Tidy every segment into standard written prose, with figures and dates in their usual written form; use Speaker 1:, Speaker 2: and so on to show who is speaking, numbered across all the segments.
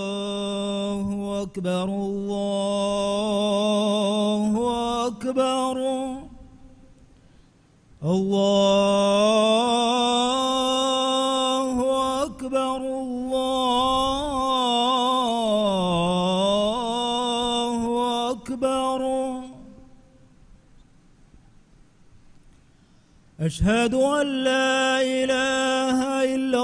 Speaker 1: الله أكبر الله أكبر الله أكبر الله أكبر أشهد أن لا إله إلا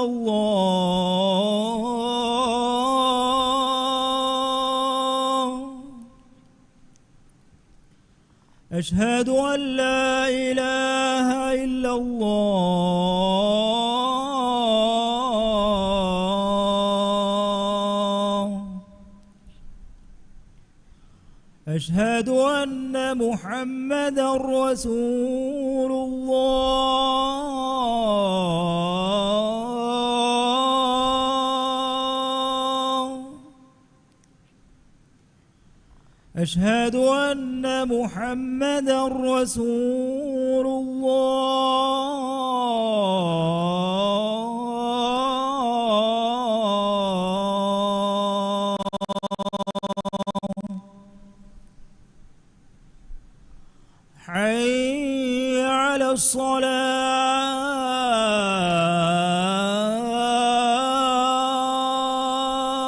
Speaker 1: الله أشهد أن لا إله إلا الله أشهد أن محمدا رسول الله أشهد أن محمدا رسول الله حي على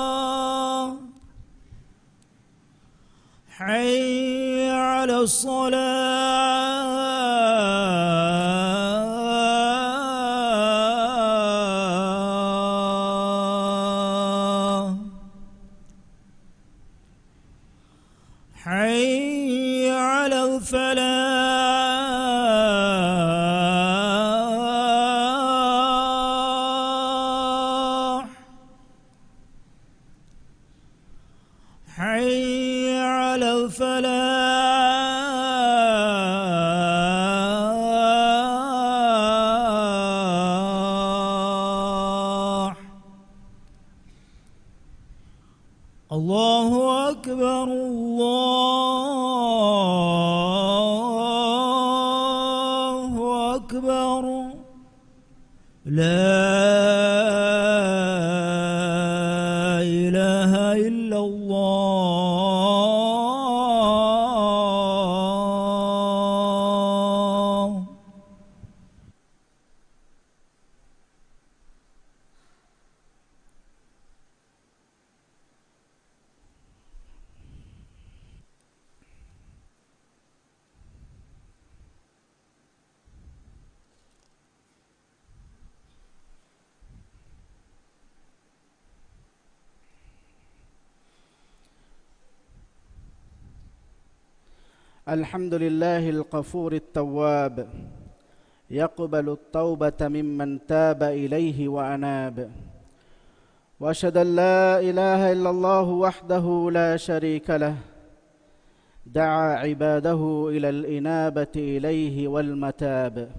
Speaker 1: الصلاة حي على الصلاة حي على الفلاح حي على الفلاح الله أكبر الله أكبر لا إله إلا الله
Speaker 2: الحمد لله الغفور التواب يقبل التوبة ممن تاب إليه وأناب وأشهد أن لا إله إلا الله وحده لا شريك له دعا عباده إلى الإنابة إليه والمتاب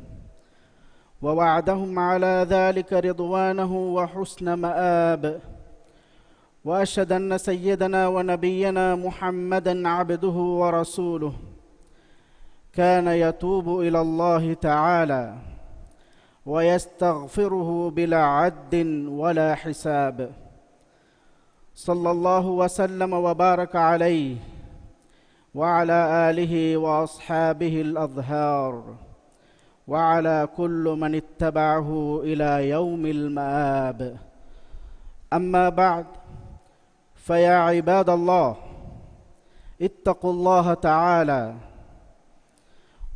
Speaker 2: ووعدهم على ذلك رضوانه وحسن مآب وأشهد أن سيدنا ونبينا محمدًا عبده ورسوله كان يتوب إلى الله تعالى ويستغفره بلا عد ولا حساب صلى الله وسلم وبارك عليه وعلى آله وأصحابه الأطهار وعلى كل من اتبعه إلى يوم المآب أما بعد فيا عباد الله اتقوا الله تعالى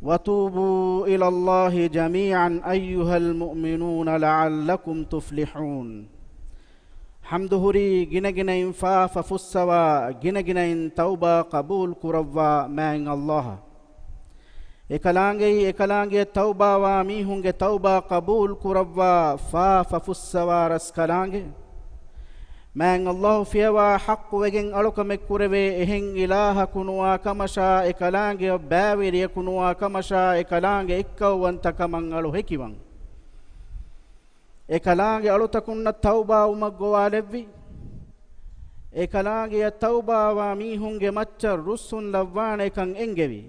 Speaker 2: وتوبوا إلى الله جميعا أيها المؤمنون لعلكم تفلحون حمدهري جنجنين فاف فسوا جنجنين توبة قبول كروا من الله ekalaange tauba wa mihunge tauba qabul kurabwa fa fussawa raskalange man Allah fiyawa haqq wegen alokame kurave ehen ilaha kunwa kamasha ekalaange bawiri kunwa kamasha ekalaange ikkawanta kaman alu hekiwan ekalaange alutakunna tauba umagwalevvi ekalaange tauba wa mihunge macca rusun lawane kan engevi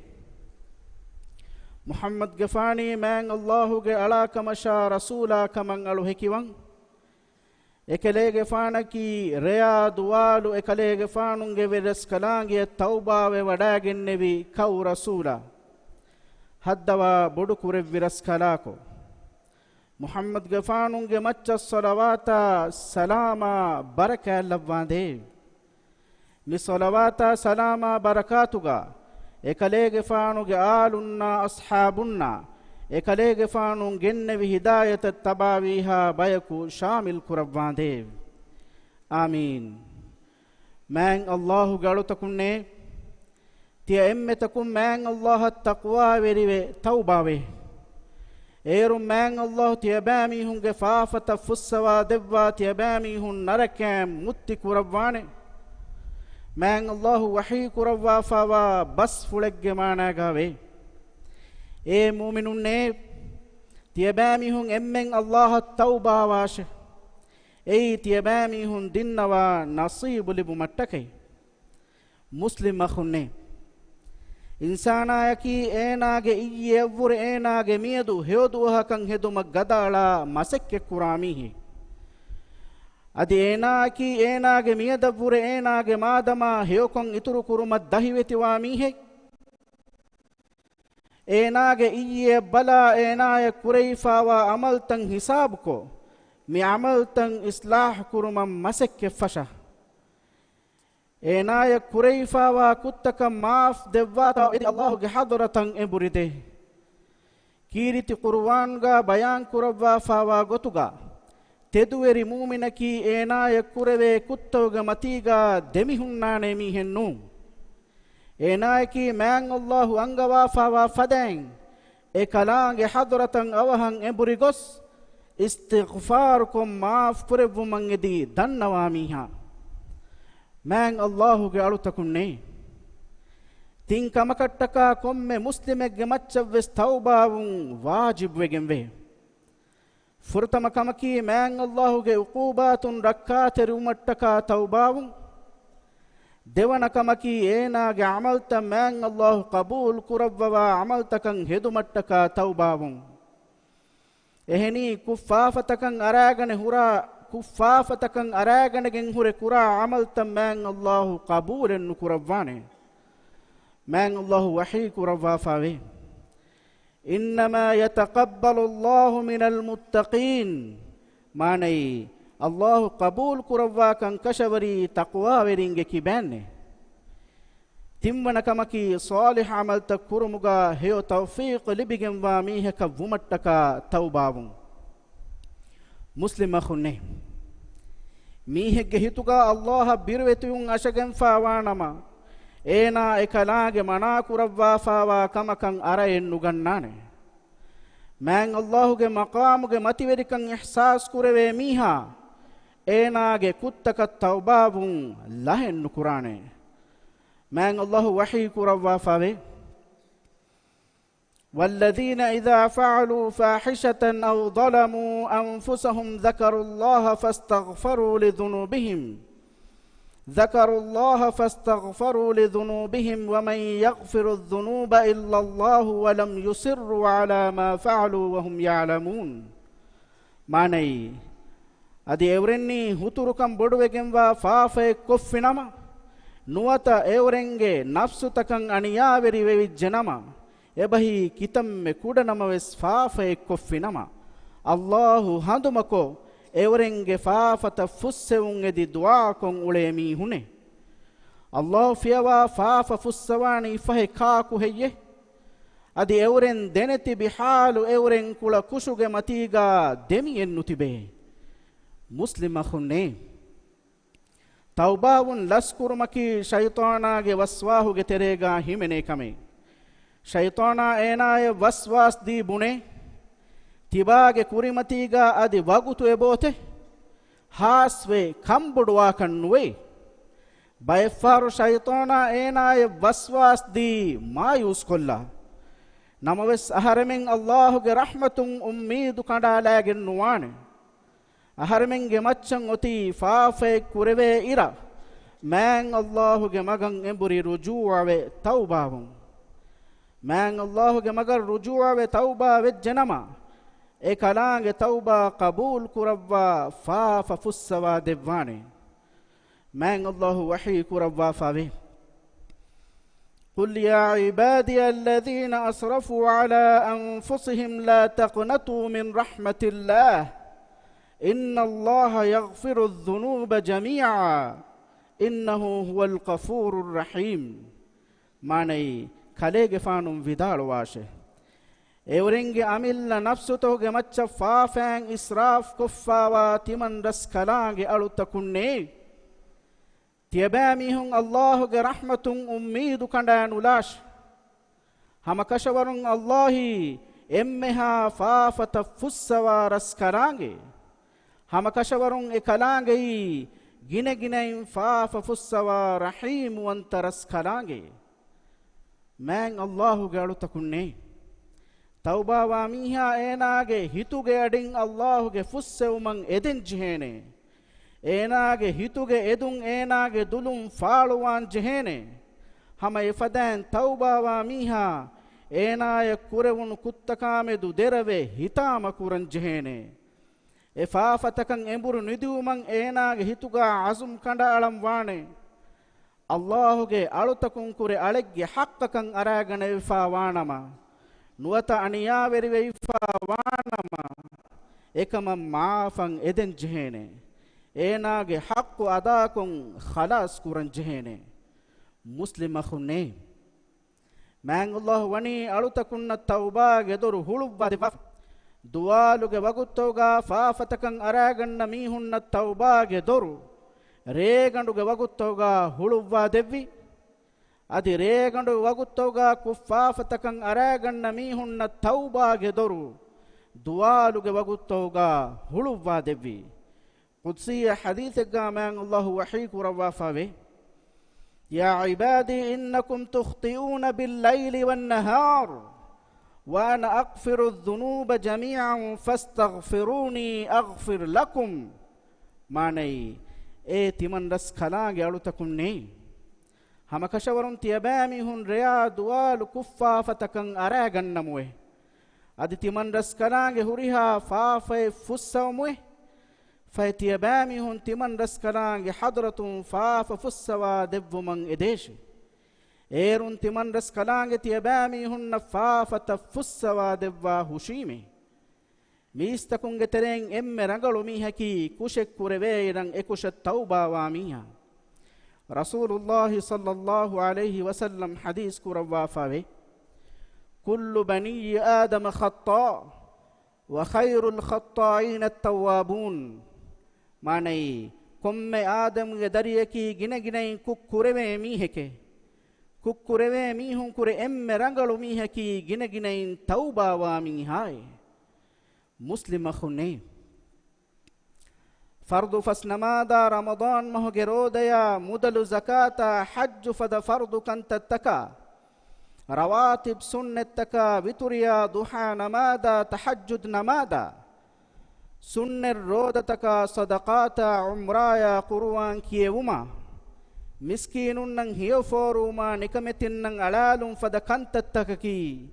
Speaker 2: Muhammad ಗಫಾನಿ ಮ್ಯಾಂಗ್ ಅಲ್ಲಾಹುಗೆ ಅಳಾಕಮಶಾ ರಸೂಲಾ ಕಮಂ ಅಳು ಹೆಕಿವಂ ಎಕಲೇಗೆ ಫಾಣಕಿ ರೆಯಾ ದುವಾಲು ಎಕಲೇಗೆ ಫಾಣುಂಗೆ ವೆರಸ್ ಕಲಾಂಗಿಯ ತೌಬಾವೆ ವಡಾಗೆನ್ನೆವಿ ಕೌ ರಸೂಲ ಹದ್ದವ ಬೊಡು ಕುರೆ ವಿರಸ್ ಕಲಾಕೋ ಮುಹಮ್ಮದ್ ಗಫಾಣುಂಗೆ ಮಚ್ಚ ಸೊಲವಾತ ಸಲಾಮ ಬರಕಲ್ಲವ್ವಾಂದೆ ಮಿ ಸೊಲವಾತ ಸಲಾಮ ಬರಕಾತುಗ ಎಕಲೇಗೆ ಫಾಣುಗೆ ಆಲುನ್ನ ಅಸ್ಹಾಬುನ್ನ ಎಕಲೇಗೆ ಫಾಣು ಗೆನ್ನೆವಿ ಹಿದಾಯತ ತಬಾವಿಹ ಬಯಕು ಶಾಮಿಲ್ ಕುರವ್ವಾಂದೆ ಆಮೀನ್ ಮ್ಯಾಂಗ್ ಅಲ್ಲಾಹು ಗಾಳುತಕುಣ್ಣೆ ತಿಯ ಎಮ್ಮೆತಕು ಮ್ಯಾಂಗ್ ಅಲ್ಲಾಹ ತಕ್ವಾ ವೆರಿವೆ ತೌಬಾವೆ ಏರು ಮ್ಯಾಂಗ್ ಅಲ್ಲಾಹು ತಿಯ ಬ್ಯಾಮಿ ಹುಂಗೆ ಫಾಫತ ಫುಸ್ಸವಾ ದೆವ್ವಾ ತಿಯ ಬ್ಯಾಮಿ ಹುನ್ ನರಕ್ಯಾಂ ಮುತ್ತಿ ಕುರವ್ವಾಣೆ ಮ್ಯಾಂಗ್ ಅಲ್ಲಾಹು ವಹೀ ಕುರವ್ವಾ ಫಾವಾ ಬಸ್ ಫುಳೆಗ್ಗೆ ಮಾನಾಗಾವೆ ಏ ಮೂಮಿನುನ್ನೆ ತಿಯಬಾಮಿ ಹುಂ ಎಮ್ಮೆಂ ಅಲ್ಲಾಹ ತೌಬಾವಾಶೆ ಏಯ್ ತಿಯಬಾಮಿ ಹುಂ ದಿನ್ನವಾ ನಸೀಬುಲಿಬು ಮಟ್ಟಕೈ ಮುಸ್ಲಿಮ್ ಮಖುನ್ನೆ ಇನ್ಸಾನಾಯಕಿ ಏನಾಗೆ ಇಯ್ಯೆವ್ವುರೆ ಏನಾಗೆ ಮಿಯದು ಹೇದುವಹಕಂ ಹೆದುಮ ಗದಾಳ ಮಸಕ್ಕೆ ಕುರಾಮಿಹಿ ಅದಿ ಏನಾಕಿ ಏನಾಗೆ ಮಿಯದವ್ವುರೆ ಏನಾಗೆ ಮಾದಮ ಹೇಕೊಂ ಇತುರು ಕುರುಮ ದಹಿವೆತಿವಾ ಮೀಹೆ ಏನಾಗೆ ಇಯ್ಯೆ ಬಲ ಏನಾಯ ಕುರೈಫಾವಾ ಅಮಲ್ತಂ ಹಿಸಾಬ್ಕೋ ಮಿ ಅಮಲ್ತಂ ಇಸ್ಲಾಹ್ ಕುರುಮಂ ಮಸಕ್ಕೆ ಫಶ ಏನಾಯ ಕುರೈಫಾವಾ ಕುತ್ತಕ ಮಾಫ್ ದೆವ್ವಾತ ಇದಿ ಅಲ್ಲಾಹುಗೆ ಹದರತಂ ಎಬುರಿದೆ ಕೀರಿತಿ ಕುರ್ವಾನ್ಗ ಬಯಾನ್ ಕುರವ್ವಾ ಫಾವಾ ಗೊತುಗ ತೆದುವೆರಿ ಮೂಮಿನಕಿ ಏನಾಯ ಕುರವೆ ಕುತ್ತವಗ ಮತೀಗ ದೆಮಿಹುನ್ನಾನೆ ಮೀಹೆನ್ನು ಏನಾಯಕಿ ಮ್ಯಾಂಗ್ ಅಲ್ಲಾಹು ಅಂಗವಾ ಫಾವಾ ಫದೆಂಗ್ ಎ ಕಲಾಂಗೆ ಹದರತಂ ಅವಹಂ ಎಬುರಿಗೊಸ್ ಇಸ್ತಿಗ್ಫಾರ್ಕುಂ ಮಾಫ್ ಕುರೆವ್ವು ಮಂಗೆದಿ ದನ್ನವಾ ಮೀಹ ಮ್ಯಾಂಗ್ ಅಲ್ಲಾಹುಗೆ ಅಳುತಕುಣ್ಣೆ ತಿಂ ಕಮಕಟ್ಟಕ ಕೊಮ್ಮೆ ಮುಸ್ಲಿಮೆಗ್ಗೆ ಮಚ್ಚವ್ವೆಸ್ ತೌಬಾವುಂ ವಾಜಿಬ್ವೆಗೆಂವೆ ಫುರ್ತಮ ಕಮಕಿ ಮ್ಯಾಂಗ್ ಅಲ್ಲಾಹುಗೆ ಉಕೂಬಾತುನ್ ರಕ್ಕಾತೆರಿ ಉಮಟ್ಟಕ ತೌಬಾವುಂ දෙවන කමකි ඒනාගේ අමල්ත මෑන් අල්ලාහ් කබූල් කුරවවා අමල්තකන් හෙදුමට්ටක තෞබාවුන් එහෙනි කුෆාෆතකන් අරාගනගෙන් හුරේ කුරා අමල්ත මෑන් අල්ලාහ් කබූලෙන් කුරවවානේ මෑන් අල්ලාහ් වහී කුරවවා ෆාවේ ඉන්නමා යතකබ්බලු අල්ලාහ් මිනල් මුත්තකීන් මානයි ಅಲ್ಲಾಹು ಕಬೂಲ್ ಕುರವ್ವಾ ಕಂಕಶವರಿ ತಕ್ವಾ ವೆರಿಂಗೆ ಕಿಬ್ಯಾನ್ನೆ ತಿಮ್ಮನ ಕಮಕಿ ಸಾಲಿಹ ಅಮಲ್ತ ಕುರುಮುಗ ಹೇಯೋ ತೌಫೀಕ್ ಲಿಬಿಗೆಂವಾ ಮೀಹಕ ವುಮಟ್ಟಕ ತೌಬಾವು ಮುಸ್ಲಿಮ ಖುನ್ನೆ ಮೀಹೆಗ್ಗೆ ಹಿತುಗ ಅಲ್ಲಾಹ ಬಿರುವೆತುಯುಂ ಅಶಗೆಂ ಫಾವಾನಮ ಏನಾ ಎಕಲಾಗೆ ಮನಾ ಕುರವ್ವಾ ಫಾವಾ ಕಮಕಂ ಅರ ಎನ್ನುಗನ್ನಾನೆ ಮ್ಯಾಂಗ್ ಅಲ್ಲಾಹುಗೆ ಮಕಾಮುಗೆ ಮತಿವೆರಿಕಂ ಇಹ್ಸಾಸ್ ಕುರವೆ ಮೀಹಾ ಏನಾಗೆ ಕುತ್ತಕ ತೌಬಾವುಂ ಲಹೆನ್ನು ಕುರಾನೆ ಮ್ಯಾಂಗ್ ಅಲ್ಲಾಹು ವಹೀ ಕುರವ್ವಾ ಫಾವೆ والذين إذا فعلوا فاحشة أو ظلموا أنفسهم ذكروا الله فاستغفروا لذنوبهم ومن يغفر الذنوب إلا الله ولم يصروا على ما فعلوا وهم يعلمون معنی ಅದಿ ಎವರೆನ್ನಿ ಹುತುರುಕಂ ಬೊಡುವೆಗೆಂವಾ ಫಾಫೆ ಕೊಫ್ಫಿನಮ ನುವತ ಎವರೆಂಗೆ ನಫ್ಸು ತಕಂ ಅಣಿಯಾವೆರಿವೆವಿ ಜನಮ ಎಬಹಿ ಕಿತಮ್ಮೆ ಕುಡನಮವೆಸ್ ಫಾಫೆ ಕೊಫ್ಫಿನಮ ಅಲ್ಲಾಹು ಹಂದುಮಕೋ ಎವರೆಂಗೆ ಫಾಫತ ಫುಸ್ಸೆವುಂ ಎದಿ ದುಆಕೊಂ ಉಳೇಮಿ ಹುನೆ ಅಲ್ಲಾಹು ಫಿಯವಾ ಫಾಫ ಫುಸ್ಸವಾಣಿ ಫಹೆ ಕಾಕು ಹೆಯ್ಯೆ ಅದಿ ಎವರೆನ್ ದೆನೆತಿ ಬಿಹಾಲು ಎವರೆನ್ ಕುಳ ಕುಶುಗೆ ಮತೀಗ ದೆಮಿ ಎನ್ನುತಿಬೆ ಮುಸ್ಲಿಮ ಖುನ್ನೆ ತೌಬಾವುನ್ ಲಸ್ಕುರುಮಕಿ ಶೈತಾನಾಗೆ ವಸ್ವಾಹುಗೆ ತೆರೆಗ ಹಿಮೆನೆ ಕಮೆ ಶೈತಾನಾ ಏನಾಯ ವಸ್ವಾಸ್ ದಿ ಬುಣೆ ತಿಬಾಗೆ ಕುರಿಮತೀಗ ಅದಿ ವಗುತು ಎಬೋತೆ ಹಾಸ್ವೆ ಕಂಬುಡುವಾ ಕಣ್ಣುವೆ ಬೈಫಾರು ಶೈತಾನಾ ಏನಾಯ ವಸ್ವಾಸ್ ದಿ ಮಾಯೂಸ್ ಕೊಲ್ಲ ನಮವೆಸ್ ಅಹರಮೆನ್ ಅಲ್ಲಾಹುಗೆ ರಹ್ಮತುಂ ಉಮ್ಮೀದು ಕಂಡಾಲಾಗೆನ್ನುವಾನೆ ಅಹರಮೆಂಗೆ ಮಚ್ಚಂ ಒತಿ ಫಾಫೆ ಕುರೆವೆ ಇರ ಮ್ಯಾಂಗ್ ಅಲ್ಲಾಹುಗೆ ಮಗಂ ಎಂಬುರಿ ರುಜೂಅವೆ ತೌಬಾವು මෑන් අල්ලාහුගේ මගර රුජුවා තෞබා වෙජ්ජනම ඒ කලාගේ තෞබා කබූල් කුරව්වා ෆාෆ ෆුස්සවා දෙවානේ මෑන් අල්ලාහු වහී කුරව්වා ෆාවේ قل يا عبادي الذين أسرفوا على أنفسهم لا تقنطوا من رحمة الله إن الله يغفر الذنوب جميعا إنه هو الغفور الرحيم معني كليغ فانم vidal washe evringe amilla nafsutoge macca faafan israf kuffawa timan ras kalange alutakunne tiyabamihun Allahuge rahmatun ummeedu kandan ulash hamakashawarun Allahi emmeha faafata fussawa ras kalange hamakashawarun e kalange gine ginain faafa fussawa rahim wanta ras kalange මෑන් අල්ලාහුගේ අලුතකුන්නේ තෞබාවා මීහා ඒනාගේ හිතුගේ අඩින් අල්ලාහුගේ ෆුස්සෙවුමන් එදෙන් ජිහේනේ ඒනාගේ හිතුගේ එදුන් ඒනාගේ දුලුම් ෆාළුවාන් ජිහේනේ හම එෆදෑන් තෞබාවා මීහා ඒනාය කුරවුණු කුත්තකාමෙදු දෙරවේ හිතාම කුරන් ජිහේනේ එෆාෆතකන් එඹුරු නිදිවුමන් ඒනාගේ හිතුගා අසුම් කඳ අලම් වානේ අල්ලාහුගේ අලුතකුන් කුරේ අලෙග්ගේ හක්කකන් අරාගෙන විෆා වානම නුවත අනියා වෙරි වෙයිෆා වානම එකම මාෆන් එදෙන් ජෙහෙනේ ඒනාගේ හක්කු අදාකුන් ඛලාස් කුරන් ජෙහෙනේ මුස්ලිම ඛුනේ මෑන් අල්ලාහ් වනි අලුතකුන්න තෞබාගේ දොරු හුළුබ්බදි දුවාලුගේ වගුත්තෝගා ෆාෆතකන් අරාගන්න මීහුන්න තෞබාගේ දොරු ರೇಗಂಡುಗೆ ವಗುತ್ತೋಗ ಹುಳುವ್ವಾ ದೆವ್ವಿ ಅದಿ ರೇಗಂಡು ವಗುತ್ತೋಗ ಕುಫಾಫತಕಂ ಅರಾಗಣ್ಣ ಮೀಹುಣ್ಣ ತೌಬಾಗೆ ದೊರು ದುವಾಲುಗೆ ವಗುತ್ತೋಗ ಹುಳುವ್ವಾ ದೆವ್ವಿ ಕುದ್ಸಿಯ ಹದೀಸೆಗ್ಗ ಮ್ಯಾನ್ ಅಲ್ಲಾಹು ವಹೀ ಕುರವ್ವಾಫಾವೆ ಯಾ ಇಬಾದಿ ಇನ್ನಕುಂ ತುಖ್ತಿಯೂನ ಬಿಲ್ಲೈಲಿ ವನ್ನಹಾರ್ ವಾನ ಅಗ್ಫಿರು ذنوب ಜಮೀಅನ್ ಫಸ್ತಗ್ಫಿರೂನಿ ಅಗ್ಫಿರ್ ಲಕುಂ ಮಾನೈ ඒ තිමන් රස් කලාගේ අලුතකුන්නේ හමකෂවරුන් තියබෑමි හුන් රයා දුවාලු කුෆාෆතකන් අරාගන්නමුවේ අදි තිමන් රස් කලාගේ හුරිහා ෆාෆේ ෆුස්සවමුවේ ෆයි තියබෑමි හුන් තිමන් රස් කලාගේ හදරතුන් ෆාෆ ෆුස්සවා දෙව්වමන් එදේශි ඒරුන් තිමන් රස් කලාගේ තියබෑමි හුන්න ෆාෆත ෆුස්සවා දෙව්වා හුෂීමේ මීස්තකුන්ගේ තරෙන් එම්මෙ රඟලු මීහකි කුෂෙක් කුරවේ ඉරන් එකුෂ තෞබාවා මීහා රසූලුල්ලාහි සල්ලල්ලාහු අලයිහි වසල්ලම් හදීස් කුරවා ෆාවේ කුල්ලු බනී ආදම ඛත්තා ව ඛෛරුල් ඛත්තායින තව්වාබුන් මානයි කොම්මෙ ආදම්ගේ දරියකි ගිනගිනයි කුක්කුරවේ මීහෙකේ කුක්කුරවේ මීහුන් කුරේ එම්මෙ රඟලු මීහකි ගිනගිනයි තෞබාවා මීහායි مسلم خوني فرض فسنمادا رمضان مه گروديا مدل زكاتا حج فد فرض كنت تكا رواتب سنة تكا وتريا ضحى نمادا تحجد نمادا سنة الرود تكا صدقاتا عمرايا قروان كيوما مسكين نن هيو فوروما نكمتن نن علالم فد كنت تككي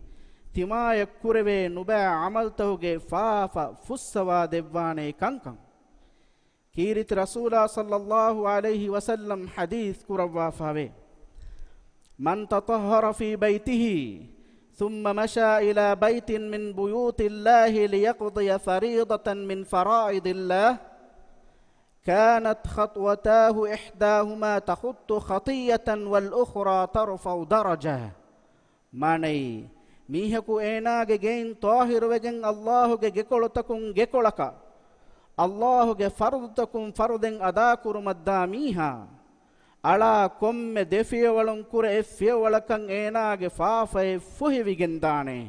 Speaker 2: තිමාය කුරවේ නුබෑ අමල්තහුගේ ෆාෆා ෆුස්සවා දෙව්වානේ කංකං කීරිත රසූලා සල්ලල්ලාහු අලයිහි වසල්ලම් හදීස් කුරවා ෆාවේ මන් තතහර ෆී බයිතිහි ثم مشى إلى بيت من بيوت الله ليقضي فريضة من فرائض الله كانت خطوتاه إحداهما تخط خطية والأخرى ترفع درجة معني මීහකු ඒනාගේ ගෙයින් තාහිර වෙගෙන් අල්ලාහුගේ ගෙකොළතකුන් ගෙකොළක අල්ලාහුගේ ෆර්දුතකුන් ෆර්දෙන් අදා කුරුමද්දා මීහා අලා කොම්මෙ දෙෆියවලුන් කුර එෆියවලකන් ඒනාගේ ෆාෆේ ෆුහිවිගෙන් දානේ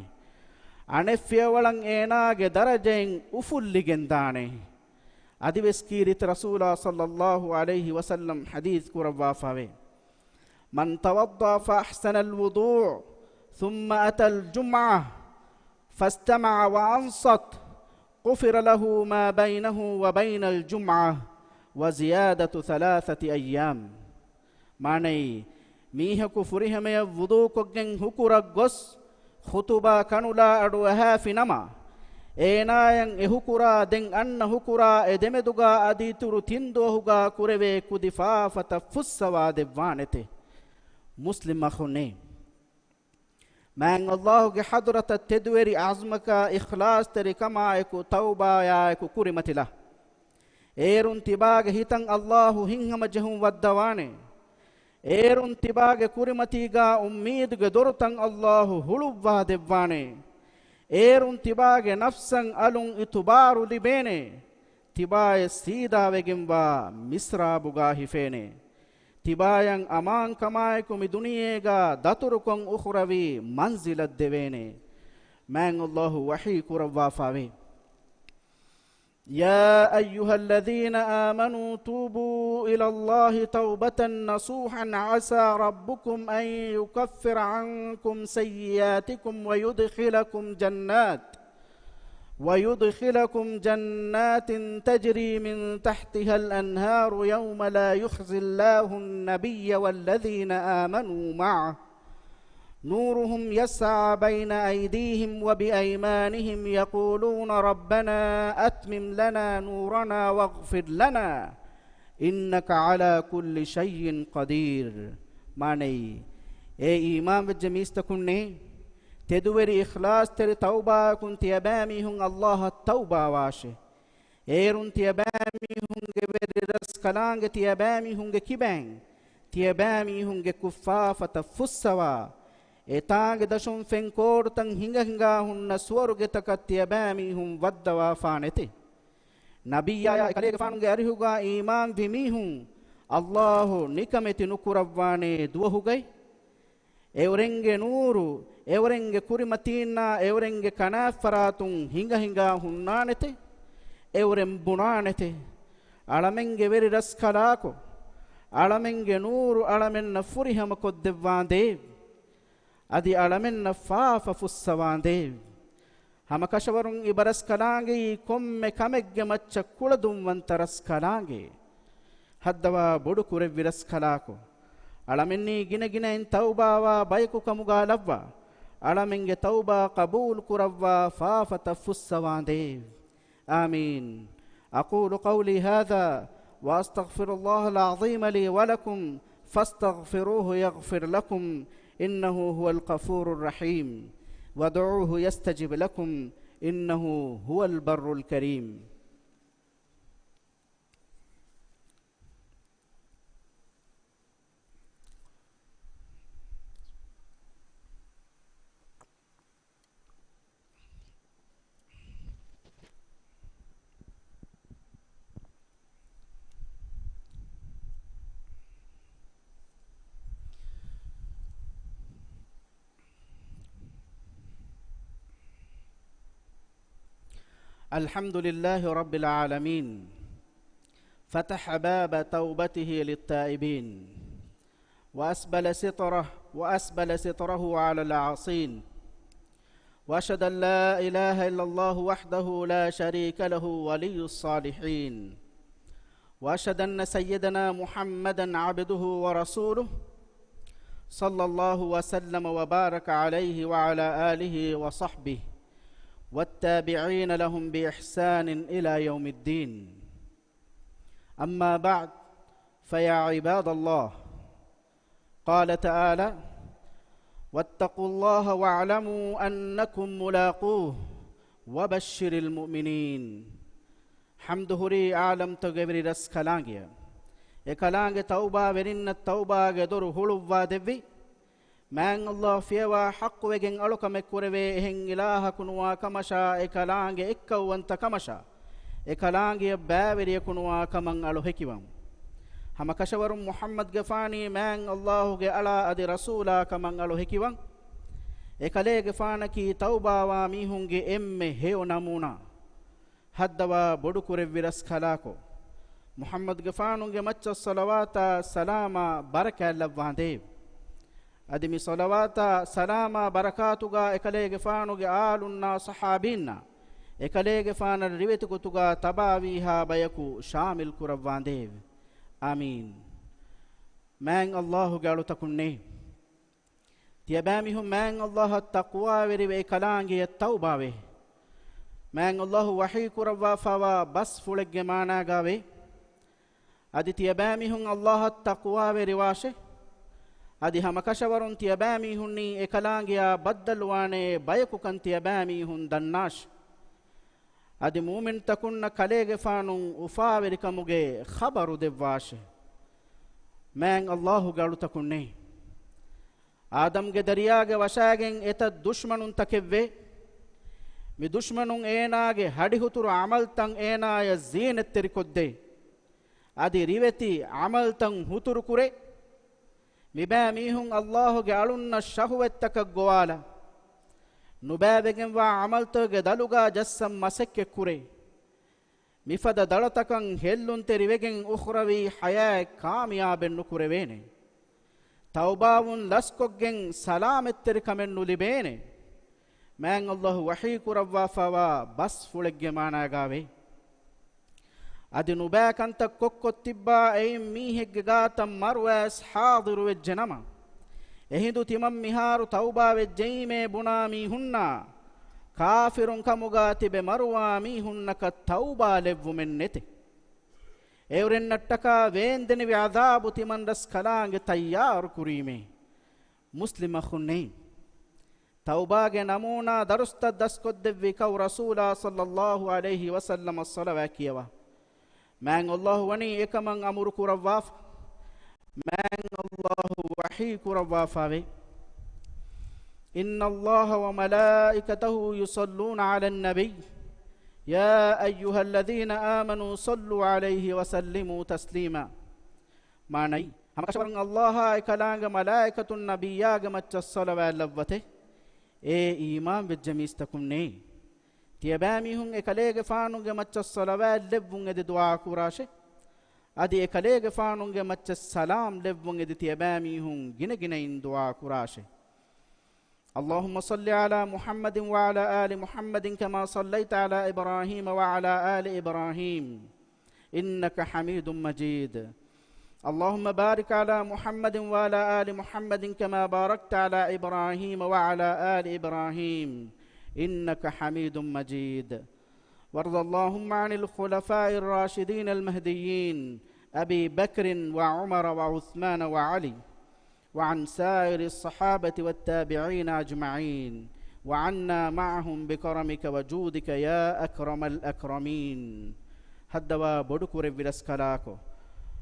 Speaker 2: අනෙෆියවලන් ඒනාගේ දරජෙන් උෆුල්ලිගෙන් දානේ අදිවෙස් කීරිත රසූලා සල්ලල්ලාහු අලයිහි වසල්ලම් හදීස් කුරවා ෆාවේ මන් තවද්දා ෆඅහ්සනල් වුදූ ثم أتى الجمعة فاستمع وأنصت غفر له ما بينه وبين الجمعة وزيادة 3 أيام معني ميهكو فريهمي وضوكوغن هكورا غس khutubah kanula adu hafi nama eenayan ehukura den anna hukura edemeduga adituru tindohuga kureve kudifafata fussawa devvanete muslim akhune man allah ge hadrata tedweri azmaka ikhlas teri kama eku tauba ya eku kurimatila erun tibage hitan allah hinhama jehum waddawane erun tibage kurimatiga ummeedge dorutan allah hulubwa devwane erun tibage nafsan alun itubaru libene tibaye sida wegemwa misrabuga hifene tibayan aman kamaye kumi duniyega daturukon ukhrawi manzilat devene man allah wahi kurawwa fawe يا أيها الذين آمنوا توبوا إلى الله توبة نصوحا عسى ربكم أن يكفر عنكم سيئاتكم ويدخلكم جنات تجري من تحتها الأنهار يوم لا يخزي الله النبي والذين آمنوا معه نورهم يسعى بين أيديهم وبأيمانهم يقولون ربنا أتمم لنا نورنا واغفر لنا إنك على كل شيء قدير معني أي إمام الجميستكني تدوري إخلاص تري توبة كنت يبامي هن الله التوبة واشي إيرون تيبامي هن جبري رسكلانج تيبامي هن كيبان تيبامي هن كفافة فسوا etaage dashum fenkor tan hinga hunna suwaruge takattiya bami hum waddawa faanete nabiyya kalege faanunge arihuga iman vimihun allah nikameti nukurawwane duwahugai evrenge nuru evrenge kurimatina evrenge kanafaratun hinga hunnanete evrem bunanete alamenge veri raskalako alamenge nuru alamenna furihama koddevande adi alamen faafa fussawande hama kashawarun ibaras kalange komme kamegge macca kuladum wantaras kalange haddawa bodu kure viras kalako alamenni gina in taubawa bayku kamuga lavva alamenge tauba qabul kurawwa faafa tafussawande amin aqulu qawli hadha wa astaghfirullaha al-azim li wa lakum fastaghfiruhu yaghfir lakum إنه هو الغفور الرحيم وادعوه يستجب لكم إنه هو البر الكريم الحمد لله رب العالمين فتح باب توبته للتائبين وأسبل ستره على العاصين وأشهد أن لا إله إلا الله وحده لا شريك له ولي الصالحين وأشهد أن سيدنا محمدا عبده ورسوله صلى الله وسلم وبارك عليه وعلى آله وصحبه والتابعين لهم بإحسان إلى يوم الدين أما بعد فيا عباد الله قال تعالى واتقوا الله واعلموا أنكم ملاقوه وبشر المؤمنين حمده ري أعلم تغبري رس كلانجيا إكلانج توبة ورين التوبة جدور هلوا دبي man allah fiyawa haqqu wegen aluka mekkureve ehen ilaha kunwa kamasha ekalange ekkawanta kamasha ekalange baaveriya kunwa kaman alu hekiwan hama kashawarum muhammad gafani man allah ge ala adi rasula kaman alu hekiwan ekale gafana ki tauba wa mihunge emme heo namuna haddawa bodu kure viras khalako muhammad gafanunge macca salawata salama baraka lavande adimi salawata salama barakatuga ekalege faanuge alunna sahabinna ekalege faana riweti kutuga tabawiha bayaku shamil kurawande amin man allah galu takunne තියබෑමිහුන් මෑන් අල්ලාහ තක්වා වෙරිවේ කලාංගිය තව්බාවේ මෑන් අල්ලාහ වහී කුරවා ෆවා බස් ෆුලෙග්ගේ මානාගාවේ අදි තියබෑමිහුන් අල්ලාහ තක්වා වෙරිවාෂේ අදි හමකෂවරුන් තියබෑමිහුන්නි එකලාංගියා බද්දල්වානේ බයකුකන් තියබෑමිහුන් දන්නාෂ් අදි මූමින් තකුන්න කලේගේ ෆානුන් උෆා වෙරිකමුගේ ඛබරු දෙවාෂේ මෑන් අල්ලාහ් ගලු තකුන්නේ ආදම්ගේ දරියාගේ වශාගෙන් එත දුෂ්මනුන් තකෙව්වේ මි දුෂ්මනුන් ඒනාගේ හඩිහුතුරු අමල්තන් ඒනාය සීනෙත්තෙරි කොද්දේ අදි රිවෙති අමල්තන් හුතුරු කුරේ මිබෑ මීහුන් අල්ලාහ්ගේ අලුන්න ශහුවත්තක ගෝවාලා නුබෑවෙගෙන් වා අමල්තගේ දලුගා ජස්සම් මසෙක්කෙ කුරේ මිෆද දලතකන් හෙල්ලුන් තෙරිවෙගෙන් උඛරවි හයා කාමියාබෙන් නුකුරවේනේ තවබාවුන් ලස්කොග්ගෙන් සලාමෙත්තෙරි කමෙන් නුලිබේනේ මෑන් අල්ලාහ් වහී කුරවා ෆවා බස් ෆුලෙග්ගේ මානාගාවේ අදි නුබෑකන්ත කොක්කොත් තිබ්බා එයින් මීහෙක්ගේ ගාතම් මරුවෑස් හාදිරු වෙජ්ජනම එහිඳු තිමම් මිහාරු තවබා වෙජ්ජීමේ බුනා මීහුන්නා කාෆිරුන් කමුගා තිබෙ මරුවා මීහුන්නක තවබා ලෙව්වුමෙන් නෙතෙ එවරෙන් නට්ටකා වේන්දෙනි විඅදාබු තිමන් රස් කලාංගේ තයාරු කුරීමේ මුස්ලිම ඛුන්නේ තවබාගේ නමූනා දරුස්ත දස්කොද්දෙව්වි කව් රසූලා සල්ලල්ලාහු අලයිහි වසල්ලම සලවා කියවා මෑන් අල්ලාහ් වනි එකමන් අමුරු කුරවා මෑන් අල්ලාහ් වහී කුරවා ෆාවේ إن الله وملائكته يصلون على النبي يا أيها الذين آمنوا صلوا عليه وسلموا تسليما معني هم كشفرن الله كلام ملائكة النبي يا جماعة الصلاة لبته إيمان بالجميستكم ني تيباميهم إكليج فانون جماعة الصلاة لبون إد دعاء كراشه أدي إكليج فانون جماعة السلام لبون إد تيباميهم جنين دعاء كراشه اللهم صل على محمد وعلى آل محمد كما صليت على إبراهيم وعلى آل إبراهيم إنك حميد مجيد اللهم بارك على محمد وعلى آل محمد كما باركت على إبراهيم وعلى آل إبراهيم إنك حميد مجيد وارض اللهم عن الخلفاء الراشدين المهديين أبي بكر وعمر وعثمان وعلي وعن سائر الصحابة والتابعين أجمعين وعنا معهم بكرمك وجودك يا أكرم الأكرمين هدوا بدكور برسكلاكو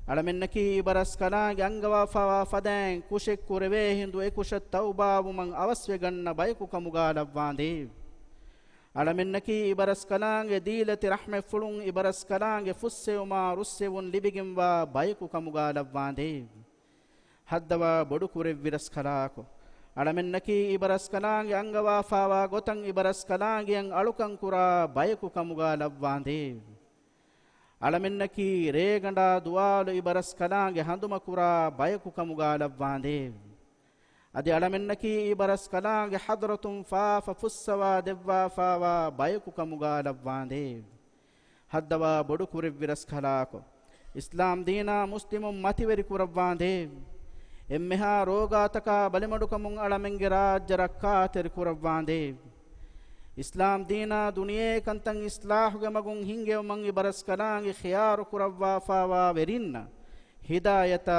Speaker 2: على منكي برسكلاك أنغوا فوا فدان كوشك كوربه هندو إكوش التوبة ومن أوسوغن بايكو كمغالب وانديب على منكي برسكلاك ديلة رحمة فلون برسكلاك فسي وما رسي ونلبغن بايكو كمغالب وانديب ಹದ್ದವಾ ಬಡುಕುರೆ ವಿರಸ್ಕಲಾಕೊ ಅಳಮೆನ್ನಕಿ ಇಬರಸ್ಕಲಾಂಗೆ ಅಂಗವಾ ಫಾವಾ ಗೊತಂ ಇಬರಸ್ಕಲಾಂಗೆ ಅಂಗ್ ಅಳುಕಂ ಕುರಾ ಬಯಕು ಕಮುಗಾ ಲವ್ವಾಂದೆ ಅಳಮೆನ್ನಕಿ ರೇಗಂಡ ದುವಾಲು ಇಬರಸ್ಕಲಾಂಗೆ ಹಂದುಮ ಕುರಾ ಬಯಕು ಕಮುಗಾ ಲವ್ವಾಂದೆ ಅದಿ ಅಳಮೆನ್ನಕಿ ಇಬರಸ್ಕಲಾಂಗೆ ಹದ್ರತುಂ ಫಾಫ ಫುಸ್ಸವಾ ದೆವ್ವಾ ಫಾವಾ ಬಯಕು ಕಮುಗಾ ಲವ್ವಾಂದೆ ಹದ್ದವಾ ಬಡುಕುರೆ ವಿರಸ್ಕಲಾಕೊ ಇಸ್ಲಾಂ ದೀನಾ ಮುಸ್ಲಿಮುಂ ಮತಿವೆರಿ ಕುರವ್ವಾಂದೆ ಎಮ್ಮೆಹಾ ರೋಗಾತಕ ಬಲಿಮಡುಕಮುಂ ಅಳಮೆಂಗೆ ರಾಜ್ಯ ರಕ್ಕಾತೆರಿ ಕುರವ್ವಾಂದೆ ಇಸ್ಲಾಂ ದೀನಾ ದುನಿಯೇ ಕಂತಂ ಇಸ್ಲಾಹುಗೆ ಮಗುಂ ಹಿಂಗೆ ಮಂಗಿ ಬರಸ್ಕಲಾಂಗೆ ಖಿಯಾರು ಕುರವ್ವಾ ಫಾವಾ ವೆರಿನ್ನ ಹಿದಾಯತ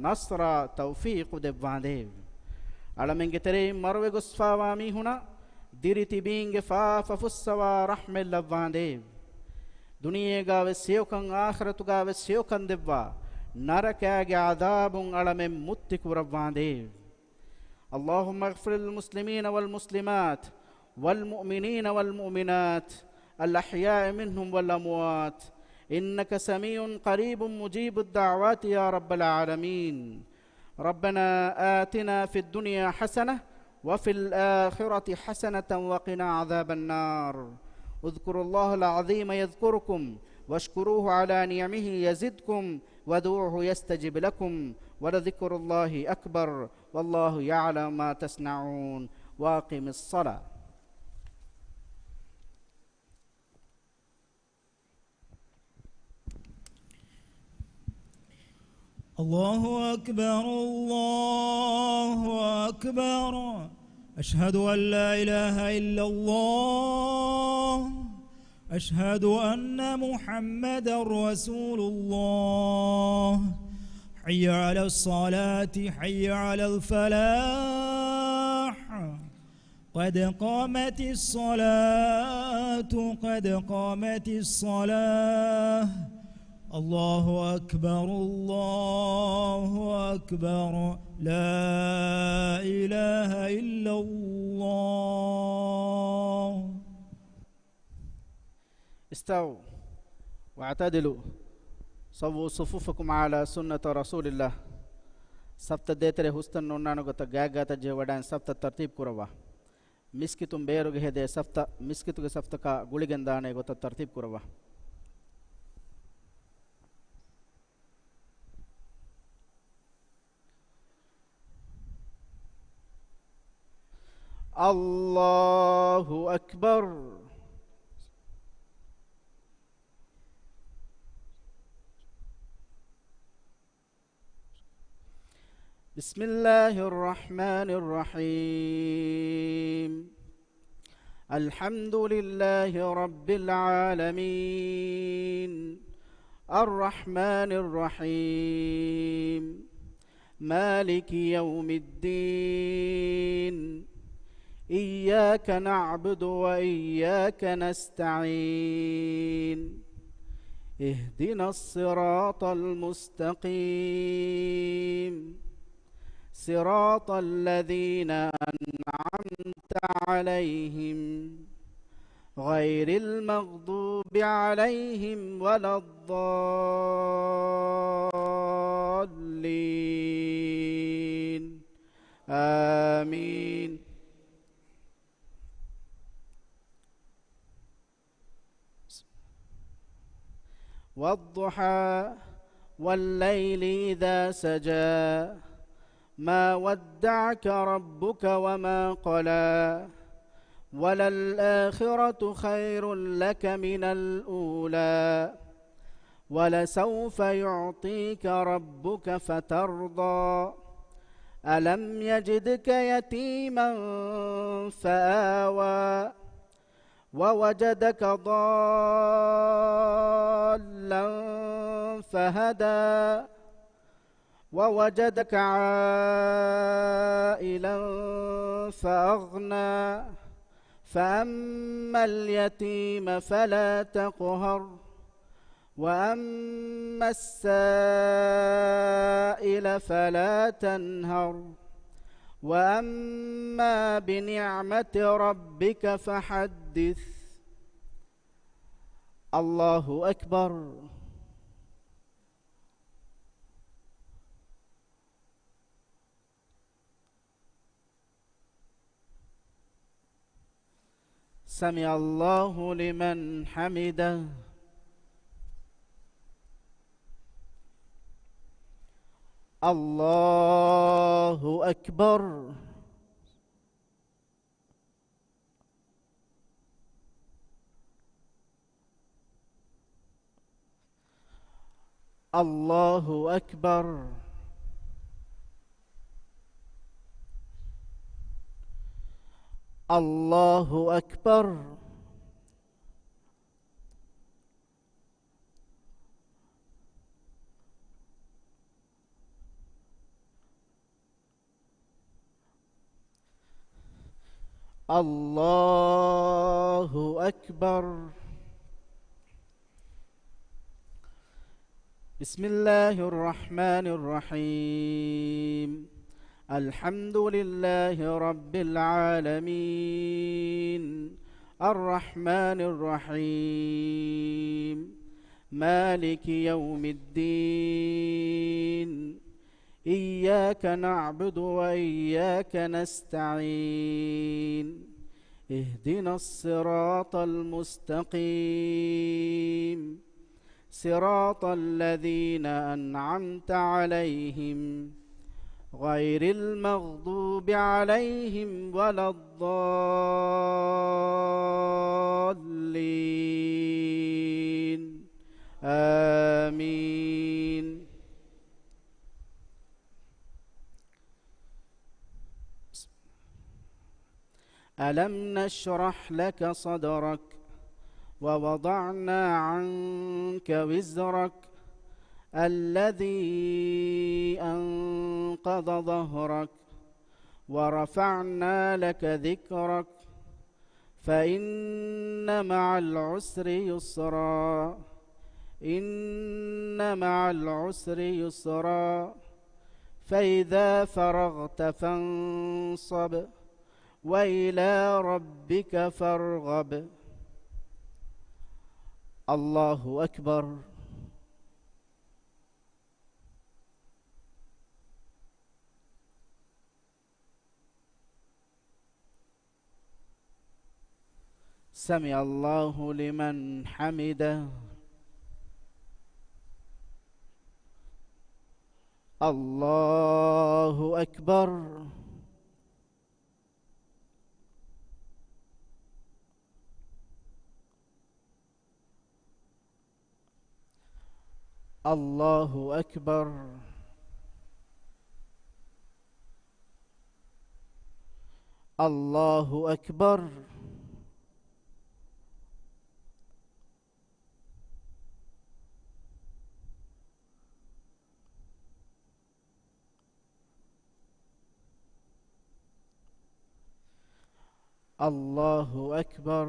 Speaker 2: ನಸ್ರ ತೌಫೀಕು ದೆವ್ವಾಂದೆ ಅಳಮೆಂಗೆ ತೆರೆ ಮರುವೆ ಗುಸ್ಫಾವಾ ಮೀಹುಣ ದಿರಿತಿ ಬೀಂಗೆ ಫಾಫ ಫುಸ್ಸವಾ ರಹ್ಮೆಲ್ಲವ್ವಾಂದೆ ದುನಿಯೇಗಾವೆ ಸೇವಕಂ ಆಖರತುಗಾವೆ ಸೇವಕಂ ದೆವ್ವಾ ನರಕಾಗೆ ಆದಾಬುಂ ಅಳಮೆಂ ಮುತ್ತಿ ಕುರವ್ವಾಂದೆ اللهم اغفر للمسلمين والمسلمات والمؤمنين والمؤمنات الأحياء منهم والأموات إنك سميع قريب مجيب الدعوات يا رب العالمين ربنا آتنا في الدنيا حسنة وفي الآخرة حسنة وقنا عذاب النار اذكروا الله العظيم يذكركم واشكروه على نعمه يزدكم ودعوه يستجب لكم ولذكر الله أكبر والله يعلم ما تصنعون واقم الصلاة
Speaker 1: الله أكبر الله أكبر أشهد أن لا إله إلا الله أشهد أن محمدا رسول الله حي على الصلاة حي على الفلاح قد قامت الصلاة قد قامت الصلاة الله أكبر الله أكبر لا إله إلا الله.
Speaker 2: استووا واعتدلوا صووا صفوفكم على سنة رسول الله. سبت ديتري حسن نونانو گت گاگات جه وڈان سبت ترتیب کروا. مسكتم بيرو گهده سبت مسكتو گ سبت کا گولگندانے گت ترتیب کروا. الله أكبر. بسم الله الرحمن الرحيم. الحمد لله رب العالمين الرحمن الرحيم مالك يوم الدين إياك نعبد وإياك نستعين اهدنا الصراط المستقيم صراط الذين أنعمت عليهم غير المغضوب عليهم ولا الضالين آمين. والضحى والليل إذا سجى ما ودعك ربك وما قلى وللآخرة خير لك من الأولى ولسوف يعطيك ربك فترضى ألم يجدك يتيما فآوى ووجدك ضالا فهدى ووجدك عائلا فأغنى فأما اليتيم فلا تقهر وأما السائل فلا تنهر وأما بنعمة ربك فحدث. الله أكبر. سمع الله لمن حمده. الله أكبر. الله أكبر. الله أكبر. الله أكبر. بسم الله الرحمن الرحيم. الحمد لله رب العالمين الرحمن الرحيم مالك يوم الدين إياك نعبد وإياك نستعين اهدنا الصراط المستقيم صراط الذين أنعمت عليهم غير المغضوب عليهم ولا الضالين آمين. ألم نشرح لك صدرك ووضعنا عنك وزرك الذي أنقض ظهرك ورفعنا لك ذكرك فإن مع العسر يسرا إن مع العسر يسرا فإذا فرغت فانصب وإلى ربك فارغب. الله أكبر. سمع الله لمن حمده. الله أكبر. الله أكبر. الله أكبر. الله أكبر.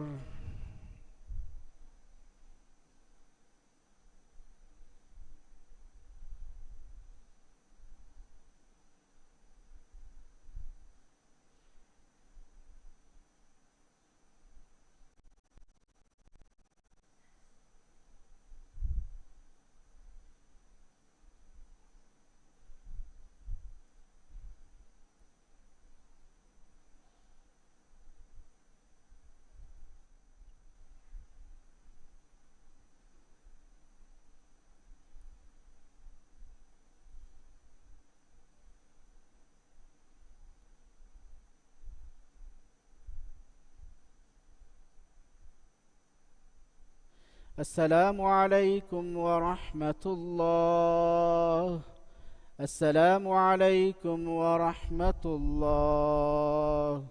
Speaker 2: السلام عليكم ورحمة الله. السلام عليكم ورحمة الله.